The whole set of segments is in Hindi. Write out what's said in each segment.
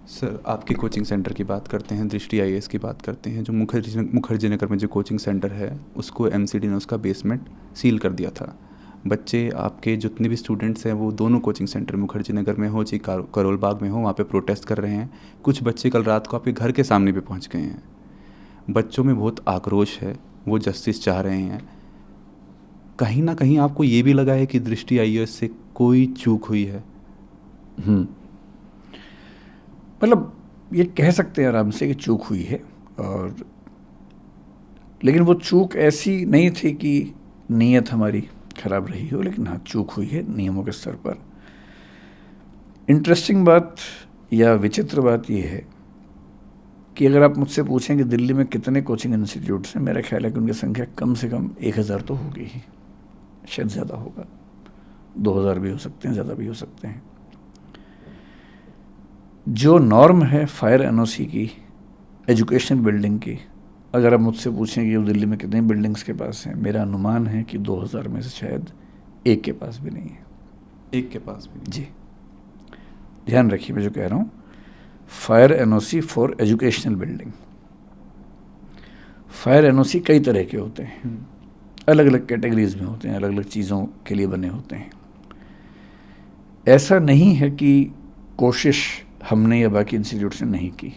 सर, आपके कोचिंग सेंटर की बात करते हैं, दृष्टि आईएएस की बात करते हैं। जो मुखर्जी नगर में जो कोचिंग सेंटर है, उसको एमसीडी ने उसका बेसमेंट सील कर दिया था। बच्चे आपके जितने भी स्टूडेंट्स हैं वो दोनों कोचिंग सेंटर मुखर्जी नगर में हो चाहे करोल बाग में हो, वहाँ पे प्रोटेस्ट कर रहे हैं। कुछ बच्चे कल रात को आपके घर के सामने पे पहुँच गए हैं। बच्चों में बहुत आक्रोश है, वो जस्टिस चाह रहे हैं। कहीं ना कहीं आपको ये भी लगा है कि दृष्टि आईएएस से कोई चूक हुई है? हम्म मतलब ये कह सकते हैं आराम से कि चूक हुई है, और लेकिन वो चूक ऐसी नहीं थी कि नीयत हमारी खराब रही हो, लेकिन हाँ चूक हुई है नियमों के स्तर पर। इंटरेस्टिंग बात या विचित्र बात यह है कि अगर आप मुझसे पूछें कि दिल्ली में कितने कोचिंग इंस्टीट्यूट्स हैं, मेरा ख्याल है कि उनकी संख्या कम से कम 1000 तो होगी ही, शायद ज़्यादा होगा, 2000 भी हो सकते हैं, ज़्यादा भी हो सकते हैं। जो नॉर्म है फायर एनओसी की, एजुकेशन बिल्डिंग की, अगर आप मुझसे पूछें कि दिल्ली में कितनी बिल्डिंग्स के पास हैं, मेरा अनुमान है कि 2000 में से शायद एक के पास भी नहीं है। एक के पास भी नहीं? जी, ध्यान रखिए मैं जो कह रहा हूँ, fire NOC for educational building. Fire NOC कई तरह के होते हैं, अलग अलग कैटेगरीज में होते हैं, अलग अलग चीज़ों के लिए बने होते हैं। ऐसा नहीं है कि कोशिश हमने या बाकी इंस्टीट्यूट्स ने नहीं की,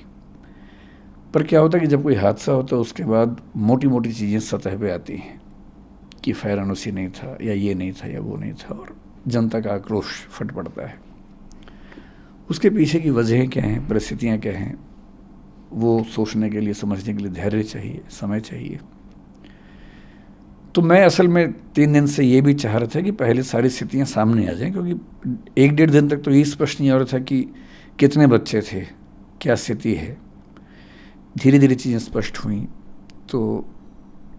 पर क्या होता है कि जब कोई हादसा होता है उसके बाद मोटी मोटी चीज़ें सतह पे आती हैं कि फायर एनओसी नहीं था, या ये नहीं था, या वो नहीं था, और जनता का आक्रोश फट पड़ता है। उसके पीछे की वजहें क्या हैं, परिस्थितियाँ क्या हैं, वो सोचने के लिए, समझने के लिए धैर्य चाहिए, समय चाहिए। तो मैं असल में 3 दिन से ये भी चाह रहा था कि पहले सारी स्थितियाँ सामने आ जाएं, क्योंकि 1 डेढ़ दिन तक तो ये स्पष्ट नहीं हो रहा था कि कितने बच्चे थे, क्या स्थिति है। धीरे धीरे चीज़ें स्पष्ट हुई, तो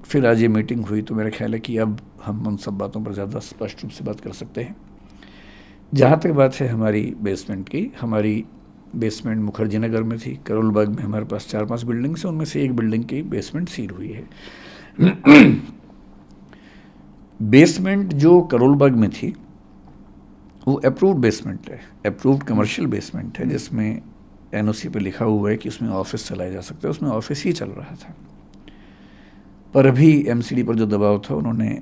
फिर आज ये मीटिंग हुई, तो मेरा ख्याल है कि अब हम उन सब बातों पर ज़्यादा स्पष्ट रूप से बात कर सकते हैं। जहाँ तक बात है हमारी बेसमेंट की, हमारी बेसमेंट मुखर्जी नगर में थी। करोल बाग में हमारे पास 4-5 बिल्डिंग्स हैं, उनमें से एक बिल्डिंग की बेसमेंट सील हुई है। बेसमेंट जो करोल बाग में थी वो अप्रूव्ड बेसमेंट है, अप्रूव्ड कमर्शियल बेसमेंट है, जिसमें एनओसी पे लिखा हुआ है कि उसमें ऑफिस चलाया जा सकता है। उसमें ऑफिस ही चल रहा था, पर अभी एमसीडी पर जो दबाव था, उन्होंने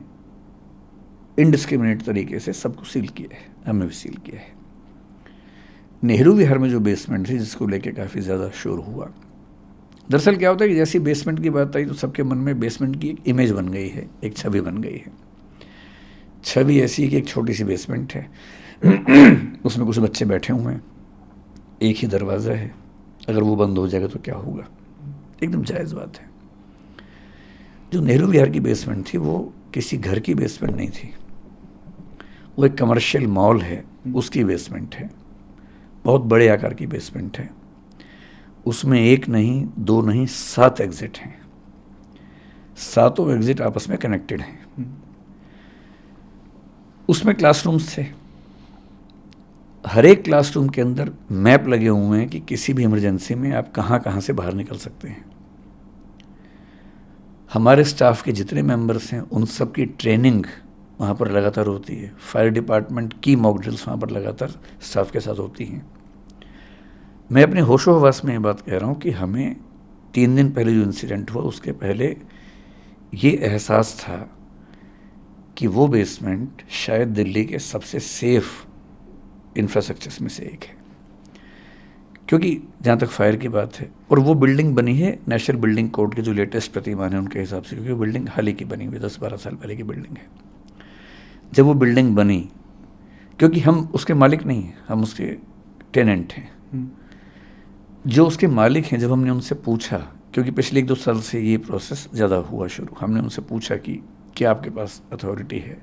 इनडिस्क्रिमिनेट तरीके से सबको सील किया है, हमें भी सील किया है। नेहरू विहार में जो बेसमेंट थी, जिसको लेके काफ़ी ज़्यादा शोर हुआ, दरअसल क्या होता है कि जैसी बेसमेंट की बात आई तो सबके मन में बेसमेंट की एक इमेज बन गई है, एक छवि बन गई है। छवि ऐसी है कि एक छोटी सी बेसमेंट है, उसमें कुछ बच्चे बैठे हुए हैं, एक ही दरवाज़ा है, अगर वो बंद हो जाएगा तो क्या होगा। एकदम जायज़ बात है। जो नेहरू विहार की बेसमेंट थी वो किसी घर की बेसमेंट नहीं थी, वो एक कमर्शियल मॉल है, उसकी बेसमेंट है। बहुत बड़े आकार की बेसमेंट है, उसमें एक नहीं, दो नहीं, 7 एग्जिट हैं। सातों एग्जिट आपस में कनेक्टेड हैं। उसमें क्लासरूम्स थे, हर एक क्लासरूम के अंदर मैप लगे हुए हैं कि किसी भी इमरजेंसी में आप कहाँ कहाँ से बाहर निकल सकते हैं। हमारे स्टाफ के जितने मेंबर्स हैं उन सब की ट्रेनिंग वहाँ पर लगातार होती है। फायर डिपार्टमेंट की मॉक ड्रिल्स वहाँ पर लगातार स्टाफ के साथ होती हैं। मैं अपने होशो हवास में ये बात कह रहा हूँ कि हमें 3 दिन पहले जो इंसिडेंट हुआ उसके पहले ये एहसास था कि वो बेसमेंट शायद दिल्ली के सबसे सेफ इंफ्रास्ट्रक्चर्स में से एक है, क्योंकि जहाँ तक फायर की बात है, और वो बिल्डिंग बनी है नेशनल बिल्डिंग कोड के जो लेटेस्ट प्रतिमान है उनके हिसाब से, क्योंकि वो बिल्डिंग हाल ही की बनी हुई, 10-12 साल पहले की बिल्डिंग है। जब वो बिल्डिंग बनी, क्योंकि हम उसके मालिक नहीं हैं, हम उसके टेनेंट हैं। जो उसके मालिक हैं, जब हमने उनसे पूछा, क्योंकि पिछले 1-2 साल से ये प्रोसेस ज़्यादा हुआ शुरू, हमने उनसे पूछा कि क्या आपके पास अथॉरिटी है।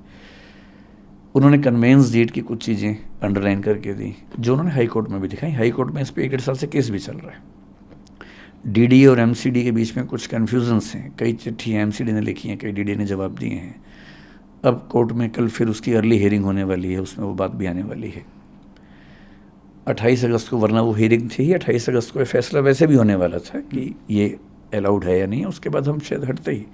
उन्होंने कन्वेंस डीड की कुछ चीज़ें अंडरलाइन करके दी, जो उन्होंने हाई कोर्ट में भी दिखाई। हाई कोर्ट में इस पर 1-1.5 साल से केस भी चल रहा है। डीडी और एमसीडी के बीच में कुछ कन्फ्यूजन्स हैं, कई चिट्ठियाँ एमसीडी ने लिखी हैं, कई डीडी ने जवाब दिए हैं। अब कोर्ट में कल फिर उसकी अर्ली हियरिंग होने वाली है, उसमें वो बात भी आने वाली है 28 अगस्त को, वरना वो हियरिंग थी ही 28 अगस्त को। फैसला वैसे भी होने वाला था कि ये अलाउड है या नहीं, उसके बाद हम शायद हटते ही।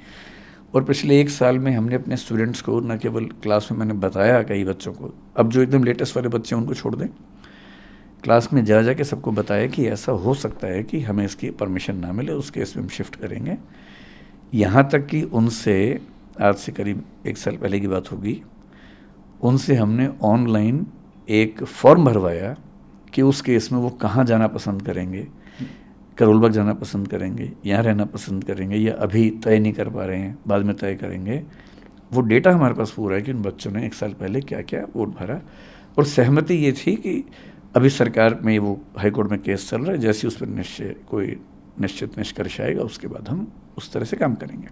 और पिछले 1 साल में हमने अपने स्टूडेंट्स को, न केवल क्लास में मैंने बताया कई बच्चों को, अब जो एकदम लेटेस्ट वाले बच्चे हैं उनको छोड़ दें, क्लास में जा जा के सबको बताया कि ऐसा हो सकता है कि हमें इसकी परमिशन ना मिले, उस केस में हम शिफ्ट करेंगे। यहाँ तक कि उनसे, आज से करीब 1 साल पहले की बात होगी, उनसे हमने ऑनलाइन एक फॉर्म भरवाया कि उस केस में वो कहाँ जाना पसंद करेंगे, करोलबाग जाना पसंद करेंगे, यहाँ रहना पसंद करेंगे, या अभी तय नहीं कर पा रहे हैं, बाद में तय करेंगे। वो डेटा हमारे पास पूरा है कि उन बच्चों ने 1 साल पहले क्या क्या वोट भरा। और सहमति ये थी कि अभी सरकार में वो हाई कोर्ट में केस चल रहा है, जैसे उस पर कोई निश्चित निष्कर्ष आएगा उसके बाद हम उस तरह से काम करेंगे।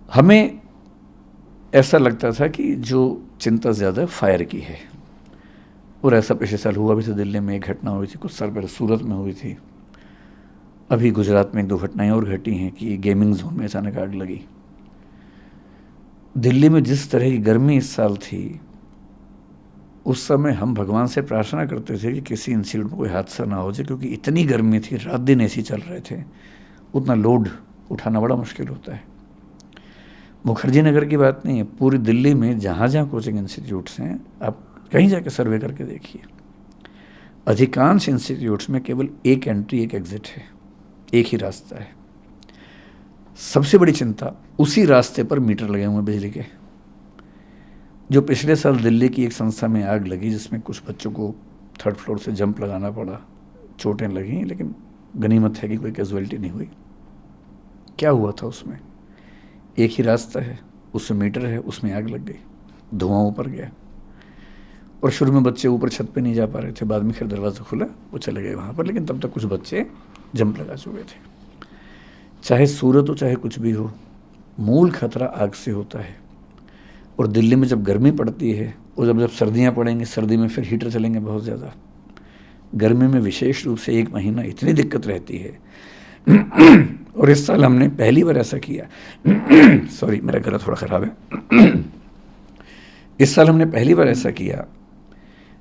हमें ऐसा लगता था कि जो चिंता ज़्यादा फायर की है, और ऐसा पिछले साल हुआ भी था। दिल्ली में एक घटना हुई थी, कुछ साल पहले सूरत में हुई थी, अभी गुजरात में 1-2 घटनाएं और घटी हैं कि गेमिंग जोन में अचानक आग लगी। दिल्ली में जिस तरह की गर्मी इस साल थी, उस समय हम भगवान से प्रार्थना करते थे कि किसी इंस्टीट्यूट में कोई हादसा ना हो जाए, क्योंकि इतनी गर्मी थी, रात दिन एसी चल रहे थे, उतना लोड उठाना बड़ा मुश्किल होता है। मुखर्जी नगर की बात नहीं है, पूरी दिल्ली में जहाँ जहाँ कोचिंग इंस्टीट्यूट्स हैं, आप कहीं जाके सर्वे करके देखिए, अधिकांश इंस्टीट्यूट्स में केवल एक एंट्री एक एग्जिट है, एक ही रास्ता है। सबसे बड़ी चिंता, उसी रास्ते पर मीटर लगे हुए हैं बिजली के। जो पिछले साल दिल्ली की एक संस्था में आग लगी जिसमें कुछ बच्चों को 3rd फ्लोर से जंप लगाना पड़ा, चोटें लगी, लेकिन गनीमत है कि कोई कैजुअलिटी नहीं हुई। क्या हुआ था उसमें? एक ही रास्ता है, उसमें मीटर है, उसमें आग लग गई, धुआं ऊपर गया। और शुरू में बच्चे ऊपर छत पे नहीं जा पा रहे थे, बाद में खैर दरवाज़ा खुला, वो चले गए वहाँ पर, लेकिन तब तक कुछ बच्चे जंप लगा चुके थे। चाहे सूरत हो चाहे कुछ भी हो, मूल खतरा आग से होता है। और दिल्ली में जब गर्मी पड़ती है, और जब सर्दियाँ पड़ेंगी, सर्दी में फिर हीटर चलेंगे बहुत ज़्यादा, गर्मी में विशेष रूप से 1 महीना इतनी दिक्कत रहती है। और इस साल हमने पहली बार ऐसा किया सॉरी, मेरा गला थोड़ा ख़राब है। इस साल हमने पहली बार ऐसा किया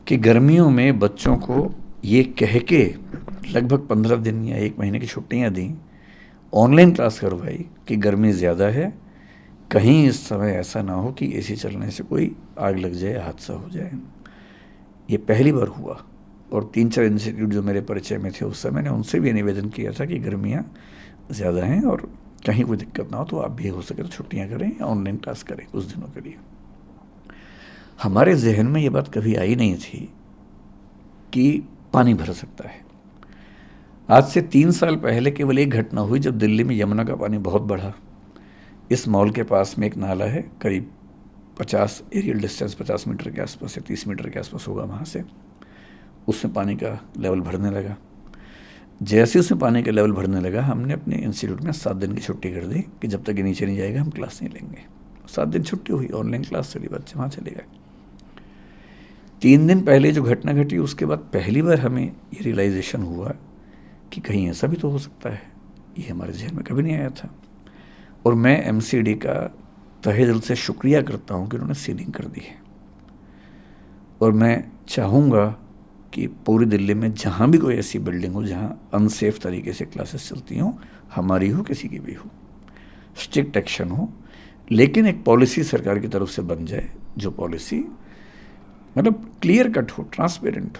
कि गर्मियों में बच्चों को ये कह के लगभग 15 दिन या 1 महीने की छुट्टियां दी, ऑनलाइन क्लास करवाई कि गर्मी ज़्यादा है, कहीं इस समय ऐसा ना हो कि एसी चलने से कोई आग लग जाए, हादसा हो जाए। ये पहली बार हुआ। और 3-4 इंस्टीट्यूट जो मेरे परिचय में थे उस समय, मैंने उनसे भी निवेदन किया था कि गर्मियाँ ज़्यादा हैं और कहीं कोई दिक्कत ना हो तो आप भी हो सके तो छुट्टियाँ करें या ऑनलाइन क्लास करें कुछ दिनों के लिए। हमारे जहन में ये बात कभी आई नहीं थी कि पानी भर सकता है। आज से 3 साल पहले केवल एक घटना हुई जब दिल्ली में यमुना का पानी बहुत बढ़ा। इस मॉल के पास में एक नाला है, करीब 50 एरियल डिस्टेंस 50 मीटर के आसपास या 30 मीटर के आसपास होगा वहाँ से, उसमें पानी का लेवल भरने लगा। जैसे उसमें पानी का लेवल भरने लगा, हमने अपने इंस्टीट्यूट में 7 दिन की छुट्टी कर दी कि जब तक ये नीचे नहीं जाएगा हम क्लास नहीं लेंगे। 7 दिन छुट्टी हुई, ऑनलाइन क्लास चली, बच्चे वहाँ चले गए। 3 दिन पहले जो घटना घटी, उसके बाद पहली बार हमें ये रियलाइजेशन हुआ कि कहीं ऐसा भी तो हो सकता है। ये हमारे जहन में कभी नहीं आया था। और मैं एमसीडी का तहे दिल से शुक्रिया करता हूँ कि उन्होंने सीलिंग कर दी है। और मैं चाहूँगा कि पूरी दिल्ली में जहाँ भी कोई ऐसी बिल्डिंग हो जहाँ अनसेफ तरीके से क्लासेस चलती हों, हमारी हो किसी की भी हो, स्ट्रिक्ट एक्शन हो, लेकिन एक पॉलिसी सरकार की तरफ से बन जाए, जो पॉलिसी मतलब क्लियर कट हो, ट्रांसपेरेंट हो